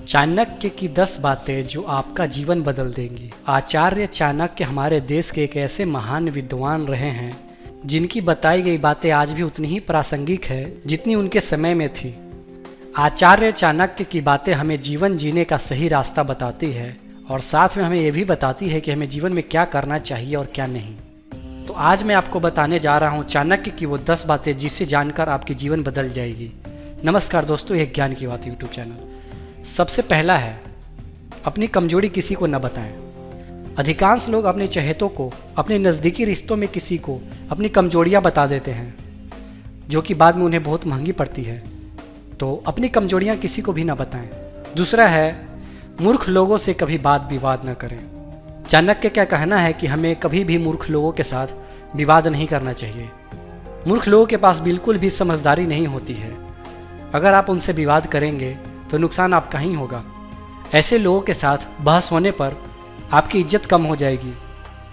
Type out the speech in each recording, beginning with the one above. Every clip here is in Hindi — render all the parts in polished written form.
चाणक्य की 10 बातें जो आपका जीवन बदल देंगी। आचार्य चाणक्य हमारे देश के एक ऐसे महान विद्वान रहे हैं जिनकी बताई गई बातें आज भी उतनी ही प्रासंगिक है जितनी उनके समय में थी। आचार्य चाणक्य की बातें हमें जीवन जीने का सही रास्ता बताती है और साथ में हमें यह भी बताती है कि हमें जीवन में क्या करना चाहिए और क्या नहीं। तो आज मैं आपको बताने जा रहा हूँ चाणक्य की वो 10 बातें जिसे जानकर आपकी जीवन बदल जाएगी। नमस्कार दोस्तों, यह ज्ञान की बात यूट्यूब चैनल। सबसे पहला है, अपनी कमजोरी किसी को न बताएं। अधिकांश लोग अपने चहेतों को, अपने नज़दीकी रिश्तों में किसी को अपनी कमजोरियां बता देते हैं जो कि बाद में उन्हें बहुत महंगी पड़ती है। तो अपनी कमजोरियां किसी को भी ना बताएं। दूसरा है, मूर्ख लोगों से कभी वाद विवाद न करें। चाणक्य क्या कहना है कि हमें कभी भी मूर्ख लोगों के साथ विवाद नहीं करना चाहिए। मूर्ख लोगों के पास बिल्कुल भी समझदारी नहीं होती है। अगर आप उनसे विवाद करेंगे तो नुकसान आपका ही होगा। ऐसे लोगों के साथ बहस होने पर आपकी इज्जत कम हो जाएगी।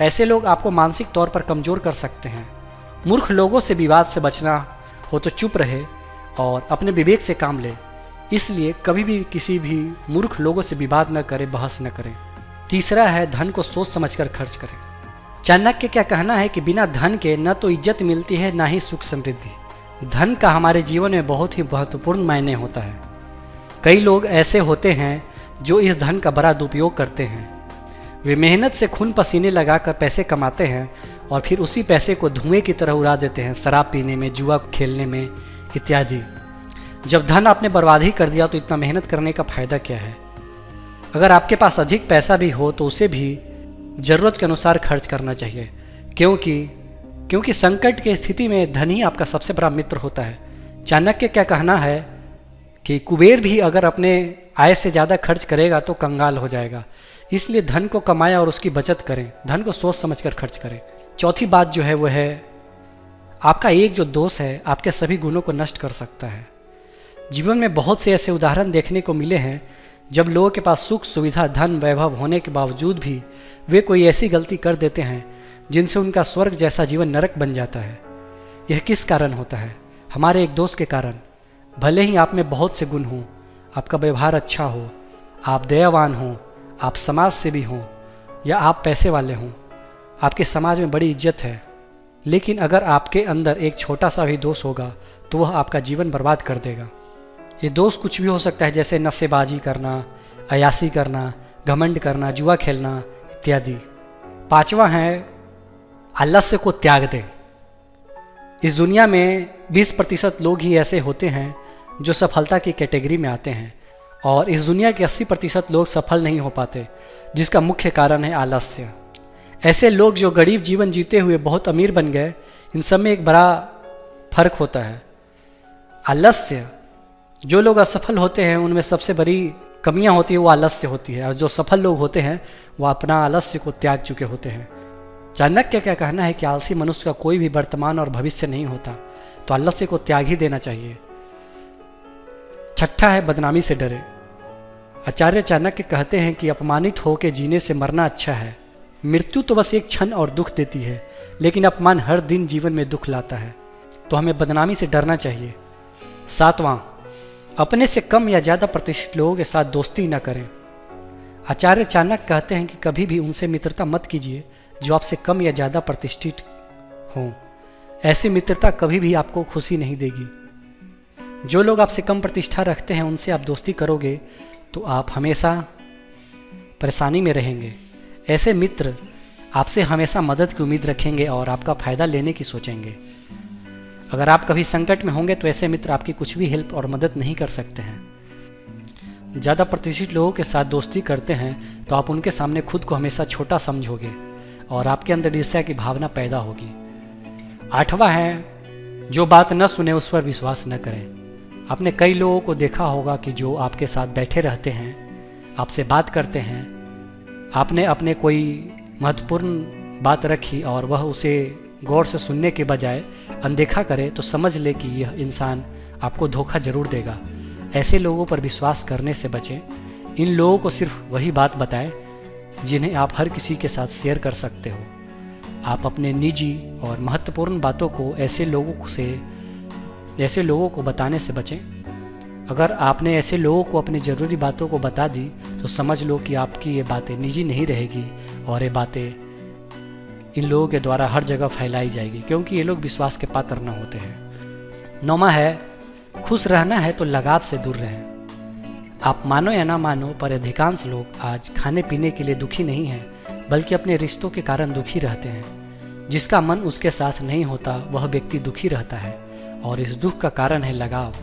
ऐसे लोग आपको मानसिक तौर पर कमज़ोर कर सकते हैं। मूर्ख लोगों से विवाद से बचना हो तो चुप रहे और अपने विवेक से काम ले। इसलिए कभी भी किसी भी मूर्ख लोगों से विवाद न करें, बहस न करें। तीसरा है, धन को सोच समझकर खर्च करें। चाणक्य क्या कहना है कि बिना धन के न तो इज्जत मिलती है न ही सुख समृद्धि। धन का हमारे जीवन में बहुत ही महत्वपूर्ण मायने होता है। कई लोग ऐसे होते हैं जो इस धन का बड़ा दुरुपयोग करते हैं। वे मेहनत से खून पसीने लगाकर पैसे कमाते हैं और फिर उसी पैसे को धुएं की तरह उड़ा देते हैं, शराब पीने में, जुआ खेलने में इत्यादि। जब धन आपने बर्बाद ही कर दिया तो इतना मेहनत करने का फ़ायदा क्या है। अगर आपके पास अधिक पैसा भी हो तो उसे भी ज़रूरत के अनुसार खर्च करना चाहिए, क्योंकि संकट की स्थिति में धन ही आपका सबसे बड़ा मित्र होता है। चाणक्य क्या कहना है कि कुबेर भी अगर अपने आय से ज़्यादा खर्च करेगा तो कंगाल हो जाएगा। इसलिए धन को कमाएं और उसकी बचत करें। धन को सोच समझकर खर्च करें। चौथी बात जो है वो है, आपका एक जो दोष है आपके सभी गुणों को नष्ट कर सकता है। जीवन में बहुत से ऐसे उदाहरण देखने को मिले हैं जब लोगों के पास सुख सुविधा धन वैभव होने के बावजूद भी वे कोई ऐसी गलती कर देते हैं जिनसे उनका स्वर्ग जैसा जीवन नरक बन जाता है। यह किस कारण होता है? हमारे एक दोस्त के कारण। भले ही आप में बहुत से गुण हों, आपका व्यवहार अच्छा हो, आप दयावान हों, आप समाज सेवी हों या आप पैसे वाले हों, आपके समाज में बड़ी इज्जत है, लेकिन अगर आपके अंदर एक छोटा सा भी दोष होगा तो वह आपका जीवन बर्बाद कर देगा। ये दोष कुछ भी हो सकता है, जैसे नशेबाजी करना, अयासी करना, घमंड करना, जुआ खेलना इत्यादि। पांचवा है, आलस्य को त्याग दें। इस दुनिया में 20% लोग ही ऐसे होते हैं जो सफलता की कैटेगरी में आते हैं और इस दुनिया के 80% लोग सफल नहीं हो पाते, जिसका मुख्य कारण है आलस्य। ऐसे लोग जो गरीब जीवन जीते हुए बहुत अमीर बन गए, इन सब में एक बड़ा फर्क होता है। आलस्य, जो लोग असफल होते हैं उनमें सबसे बड़ी कमियां होती है वो आलस्य होती है, और जो सफल लोग होते हैं वो अपना आलस्य को त्याग चुके होते हैं। चाणक्य क्या कहना है कि आलसी मनुष्य का कोई भी वर्तमान और भविष्य नहीं होता, तो आलस्य को त्याग ही देना चाहिए। छठा है, बदनामी से डरे। आचार्य चाणक्य कहते हैं कि अपमानित होकर जीने से मरना अच्छा है। मृत्यु तो बस एक क्षण और दुख देती है, लेकिन अपमान हर दिन जीवन में दुख लाता है, तो हमें बदनामी से डरना चाहिए। सातवां, अपने से कम या ज़्यादा प्रतिष्ठित लोगों के साथ दोस्ती न करें। आचार्य चाणक्य कहते हैं कि कभी भी उनसे मित्रता मत कीजिए जो आपसे कम या ज़्यादा प्रतिष्ठित हों। ऐसी मित्रता कभी भी आपको खुशी नहीं देगी। जो लोग आपसे कम प्रतिष्ठा रखते हैं उनसे आप दोस्ती करोगे तो आप हमेशा परेशानी में रहेंगे। ऐसे मित्र आपसे हमेशा मदद की उम्मीद रखेंगे और आपका फ़ायदा लेने की सोचेंगे। अगर आप कभी संकट में होंगे तो ऐसे मित्र आपकी कुछ भी हेल्प और मदद नहीं कर सकते हैं। ज़्यादा प्रतिष्ठित लोगों के साथ दोस्ती करते हैं तो आप उनके सामने खुद को हमेशा छोटा समझोगे और आपके अंदर ईर्ष्या की भावना पैदा होगी। आठवां है, जो बात न सुने उस पर विश्वास न करें। आपने कई लोगों को देखा होगा कि जो आपके साथ बैठे रहते हैं, आपसे बात करते हैं, आपने अपने कोई महत्वपूर्ण बात रखी और वह उसे गौर से सुनने के बजाय अनदेखा करे तो समझ ले कि यह इंसान आपको धोखा जरूर देगा। ऐसे लोगों पर विश्वास करने से बचें। इन लोगों को सिर्फ वही बात बताएं जिन्हें आप हर किसी के साथ शेयर कर सकते हो। आप अपने निजी और महत्वपूर्ण बातों को ऐसे लोगों को बताने से बचें। अगर आपने ऐसे लोगों को अपनी ज़रूरी बातों को बता दी तो समझ लो कि आपकी ये बातें निजी नहीं रहेगी और ये बातें इन लोगों के द्वारा हर जगह फैलाई जाएगी, क्योंकि ये लोग विश्वास के पात्र न होते हैं। 9वां है, खुश रहना है तो लगाव से दूर रहें। आप मानो या ना मानो, पर अधिकांश लोग आज खाने पीने के लिए दुखी नहीं हैं, बल्कि अपने रिश्तों के कारण दुखी रहते हैं। जिसका मन उसके साथ नहीं होता वह व्यक्ति दुखी रहता है, और इस दुख का कारण है लगाव।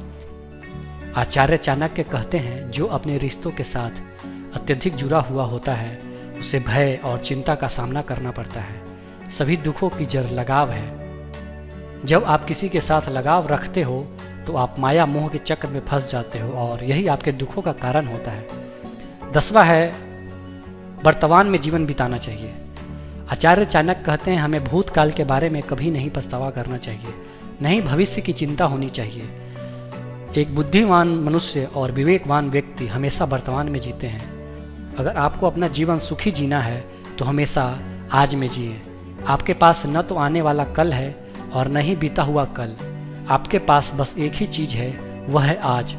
आचार्य चाणक्य कहते हैं, जो अपने रिश्तों के साथ अत्यधिक जुड़ा हुआ होता है उसे भय और चिंता का सामना करना पड़ता है। सभी दुखों की जड़ लगाव है। जब आप किसी के साथ लगाव रखते हो तो आप माया मोह के चक्र में फंस जाते हो, और यही आपके दुखों का कारण होता है। 10वां है, वर्तमान में जीवन बिताना चाहिए। आचार्य चाणक्य कहते हैं, हमें भूतकाल के बारे में कभी नहीं पछतावा करना चाहिए, नहीं भविष्य की चिंता होनी चाहिए। एक बुद्धिमान मनुष्य और विवेकवान व्यक्ति हमेशा वर्तमान में जीते हैं। अगर आपको अपना जीवन सुखी जीना है तो हमेशा आज में जिए। आपके पास न तो आने वाला कल है और न ही बीता हुआ कल। आपके पास बस एक ही चीज़ है, वह है आज।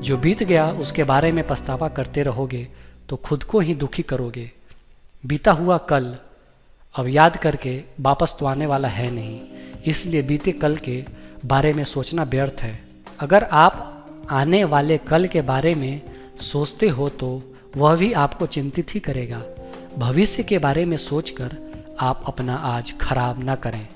जो बीत गया उसके बारे में पछतावा करते रहोगे तो खुद को ही दुखी करोगे। बीता हुआ कल अब याद करके वापस तो आने वाला है नहीं, इसलिए बीते कल के बारे में सोचना व्यर्थ है। अगर आप आने वाले कल के बारे में सोचते हो तो वह भी आपको चिंतित ही करेगा। भविष्य के बारे में सोचकर आप अपना आज खराब न करें।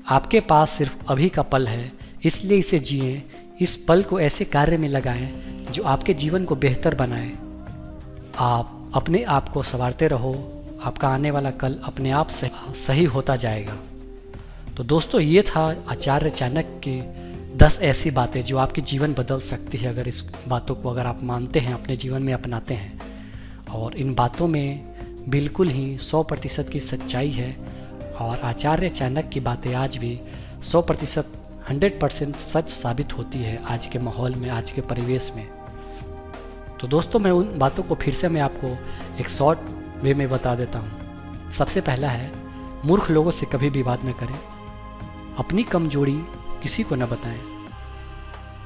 आपके पास सिर्फ अभी का पल है, इसलिए इसे जिएं। इस पल को ऐसे कार्य में लगाएं जो आपके जीवन को बेहतर बनाए। आप अपने आप को संवारते रहो, आपका आने वाला कल अपने आप से सही होता जाएगा। तो दोस्तों, ये था आचार्य चाणक्य की 10 ऐसी बातें जो आपकी जीवन बदल सकती है, अगर इस बातों को अगर आप मानते हैं, अपने जीवन में अपनाते हैं। और इन बातों में बिल्कुल ही 100% की सच्चाई है, और आचार्य चाणक्य की बातें आज भी 100% 100% सच साबित होती है आज के माहौल में, आज के परिवेश में। तो दोस्तों, मैं उन बातों को फिर से मैं आपको एक शॉर्ट वे में बता देता हूँ। सबसे पहला है, मूर्ख लोगों से कभी भी बात न करें। अपनी कमजोरी किसी को न बताएं।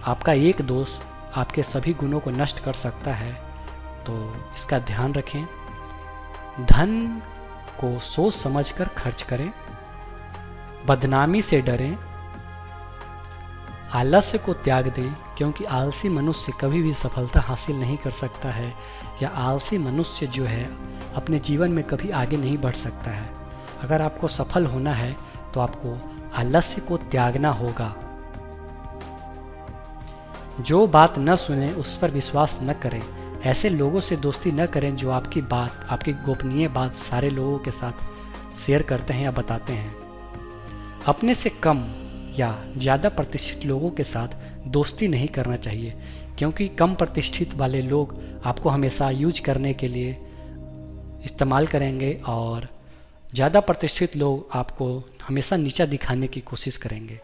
आपका एक दोस्त आपके सभी गुणों को नष्ट कर सकता है, तो इसका ध्यान रखें। धन को सोच समझकर खर्च करें। बदनामी से डरें। आलस्य को त्याग दें, क्योंकि आलसी मनुष्य कभी भी सफलता हासिल नहीं कर सकता है, या आलसी मनुष्य जो है अपने जीवन में कभी आगे नहीं बढ़ सकता है। अगर आपको सफल होना है तो आपको आलस्य को त्यागना होगा। जो बात न सुने उस पर विश्वास न करें। ऐसे लोगों से दोस्ती न करें जो आपकी बात, आपकी गोपनीय बात सारे लोगों के साथ शेयर करते हैं या बताते हैं। अपने से कम या ज़्यादा प्रतिष्ठित लोगों के साथ दोस्ती नहीं करना चाहिए, क्योंकि कम प्रतिष्ठित वाले लोग आपको हमेशा यूज करने के लिए इस्तेमाल करेंगे, और ज़्यादा प्रतिष्ठित लोग आपको हमेशा नीचा दिखाने की कोशिश करेंगे।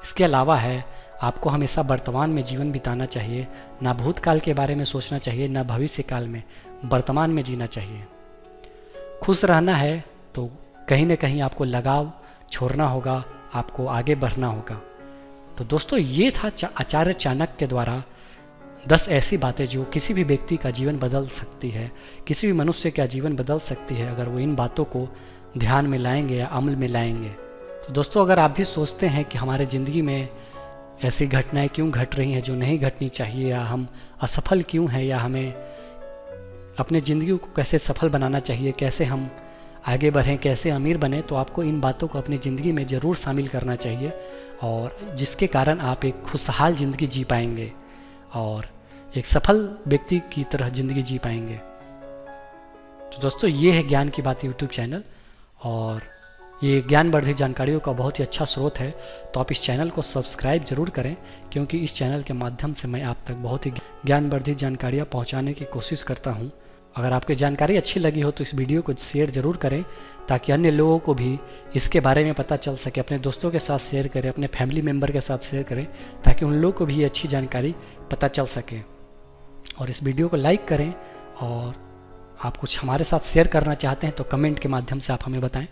इसके अलावा है, आपको हमेशा वर्तमान में जीवन बिताना चाहिए। ना भूतकाल के बारे में सोचना चाहिए, ना भविष्य काल में, वर्तमान में जीना चाहिए। खुश रहना है तो कहीं ना कहीं आपको लगाव छोड़ना होगा, आपको आगे बढ़ना होगा। तो दोस्तों, ये था आचार्य चाणक्य के द्वारा 10 ऐसी बातें जो किसी भी व्यक्ति का जीवन बदल सकती है, किसी भी मनुष्य का जीवन बदल सकती है, अगर वो इन बातों को ध्यान में लाएंगे या अमल में लाएंगे। तो दोस्तों, अगर आप भी सोचते हैं कि हमारे ज़िंदगी में ऐसी घटनाएं क्यों घट रही हैं जो नहीं घटनी चाहिए, या हम असफल क्यों हैं, या हमें अपने ज़िंदगी को कैसे सफल बनाना चाहिए, कैसे हम आगे बढ़ें, कैसे अमीर बने, तो आपको इन बातों को अपनी ज़िंदगी में ज़रूर शामिल करना चाहिए, और जिसके कारण आप एक खुशहाल ज़िंदगी जी पाएंगे और एक सफल व्यक्ति की तरह ज़िंदगी जी पाएंगे। तो दोस्तों, ये है ज्ञान की बात यूट्यूब चैनल, और ये ज्ञानवर्धक जानकारियों का बहुत ही अच्छा स्रोत है। तो आप इस चैनल को सब्सक्राइब जरूर करें, क्योंकि इस चैनल के माध्यम से मैं आप तक बहुत ही ज्ञानवर्धक जानकारियाँ पहुँचाने की कोशिश करता हूँ। अगर आपको जानकारी अच्छी लगी हो तो इस वीडियो को शेयर ज़रूर करें, ताकि अन्य लोगों को भी इसके बारे में पता चल सके। अपने दोस्तों के साथ शेयर करें, अपने फैमिली मेम्बर के साथ शेयर करें, ताकि उन लोगों को भी अच्छी जानकारी पता चल सके। और इस वीडियो को लाइक करें, और आप कुछ हमारे साथ शेयर करना चाहते हैं तो कमेंट के माध्यम से आप हमें बताएं।